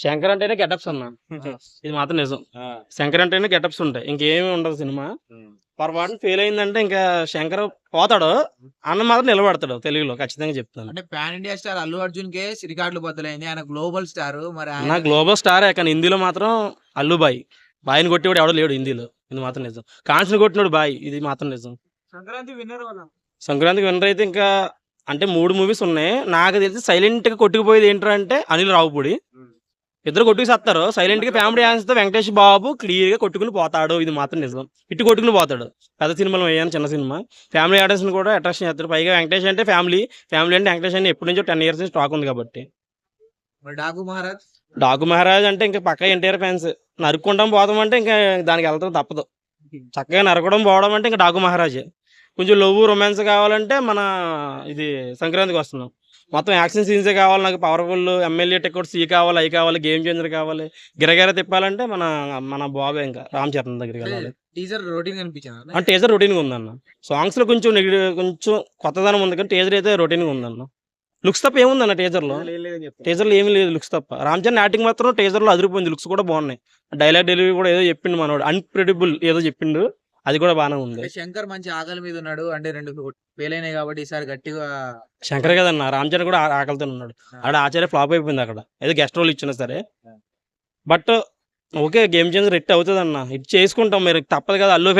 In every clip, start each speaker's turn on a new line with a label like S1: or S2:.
S1: శంకర్ అంటేనే గెటప్స్ అన్న, ఇది మాత్రం నిజం. శంకర్ అంటేనే గెటప్స్ ఉంటాయి, ఇంకేమీ ఉండదు సినిమా. పొరపాటున ఫెయిల్ అయిందంటే ఇంకా శంకర్ పోతాడు, అన్న మాత్రం నిలబడతాడు తెలుగులో, ఖచ్చితంగా చెప్తాను.
S2: అంటే pan India star Allu Arjun కే రికార్డులు బద్దలైంది, ఆయన గ్లోబల్ స్టార్. మరి
S1: నా గ్లోబల్ స్టారే, కానీ హిందీలో మాత్రం అల్లు బాయ్. బాయ్ని కొట్టేవాడు ఎవడో లేడు హిందీలో, ఇది మాత్రం నిజం. కాన్స్ని కొట్టినాడు బాయ్, ఇది మాత్రం నిజం.
S2: సంక్రాంతి విన్నర్
S1: సంక్రాంతికి విన్నర్ అయితే ఇంకా అంటే 3 మూవీస్ ఉన్నాయి. నాకు తెలిసి సైలెంట్ గా కొట్టుకుపోయేది ఏంటంటే అనిల్ రావుపూడి. ఇద్దరు కొట్టుకు సైలెంట్ గా ఫ్యామిలీ డాన్స్ తో వెంకటేష్ బాబు క్లియర్ గా కొట్టుకుని పోతాడు, ఇది మాత్రం నిజం. ఇటు కొట్టుకుని పోతాడు. పెద్ద సినిమాలో వేయని చిన్న సినిమా ఫ్యామిలీ ఆడియన్స్ కూడా అట్రాక్షన్ చేస్తాడు. పైగా వెంకటేష్ అంటే ఫ్యామిలీ అంటే వెంకటేష్ అని ఎప్పటి నుంచో 10 years నుంచి స్టాక్ ఉంది కాబట్టి. డాకు మహారాజ్ అంటే ఇంకా పక్క ఎన్టీఆర్ ఫ్యాన్స్. నరుక్కుంటాం పోతాం అంటే ఇంకా దానికి వెళ్తాం తప్పదు. చక్కగా నరకడం పోవడం అంటే ఇంకా డాకు మహారాజే. కొంచెం లవ్ రొమాన్స్ కావాలంటే మన ఇది సంక్రాంతికి వస్తున్నాం. మొత్తం యాక్షన్ సీన్సే కావాలి నాకు, పవర్ఫుల్ ఎమ్మెల్యే టికెట్ సీ కావాలి, అవి కావాలి, గేమ్ చేంజర్ కావాలి, గిరగిర తిప్పాలంటే మన మన బాబే ఇంకా రామ్ చరణ్ దగ్గరికి వెళ్ళాలి.
S2: టీజర్ రొటీన్ కనిపించింది,
S1: అంటే టీజర్ రొటీన్గా ఉందన్న. సాంగ్స్ లో కొంచెం కొంచెం కొత్తదనం ఉంది, కానీ టీజర్ అయితే రొటీన్గా ఉందన్న. లుక్స్ తప్ప ఏముందన్న టీజర్లో ఏమీ లేదు, లుక్స్ తప్ప. రామ్ చరణ్ యాక్టింగ్ మాత్రం టీజర్లో అదిరిపోయింది, లుక్స్ కూడా బాగున్నాయి. డైలాగ్ డెలివరీ కూడా ఏదో చెప్పిండు మనోడు, అన్ప్రెడిబుల్ ఏదో చెప్పిండు, అది కూడా బాగానే ఉంది.
S2: శంకర్ మంచి ఆకలి మీద ఉన్నాడు, అంటే 2 ఫెయిల్ అయినాయి కాబట్టి ఈసారి గట్టిగా.
S1: శంకర్ కదన్న, రామ్ చరణ్ కూడా ఆకలితో ఉన్నాడు. ఆడ ఆచార్య ఫ్లాప్ అయిపోయింది అక్కడ, ఏదో గెస్ట్ రోల్ ఇచ్చినా సరే. But okay, game changer hit అవుతుంది అన్న, హిట్ చేసుకుంటాం. మీరు తప్పదు కదా, Allu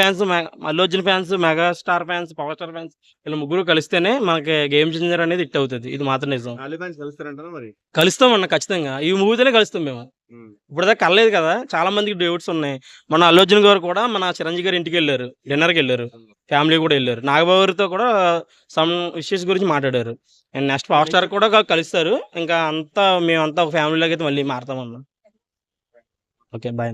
S1: Arjun fans, megastar fans, power star fans, ఇలా ముగ్గురు కలిస్తేనే మనకి గేమ్ చేంజర్ అనేది హిట్ అవుతుంది, ఇది మాత్రం నిజం. కలుస్తాం అన్న, ఖచ్చితంగా ఈ మూవీతోనే కలుస్తాం మేము. ఇప్పుడు దాకా కలలేదు కదా, చాలా మందికి డౌట్స్ ఉన్నాయి. మన అల్లు అర్జున్ గారు కూడా మన చిరంజీవి గారి ఇంటికి వెళ్ళారు, డిన్నర్కి వెళ్ళారు, ఫ్యామిలీ కూడా వెళ్ళారు. నాగబాబుతో కూడా సమ్ ఇష్యూస్ గురించి మాట్లాడారు. అండ్ నెక్స్ట్ పవర్ స్టార్ కూడా కలుస్తారు. ఇంకా అంతా మేమంతా ఒక ఫ్యామిలీలోకి అయితే మళ్ళీ మారుతామన్నా. Okay, bye.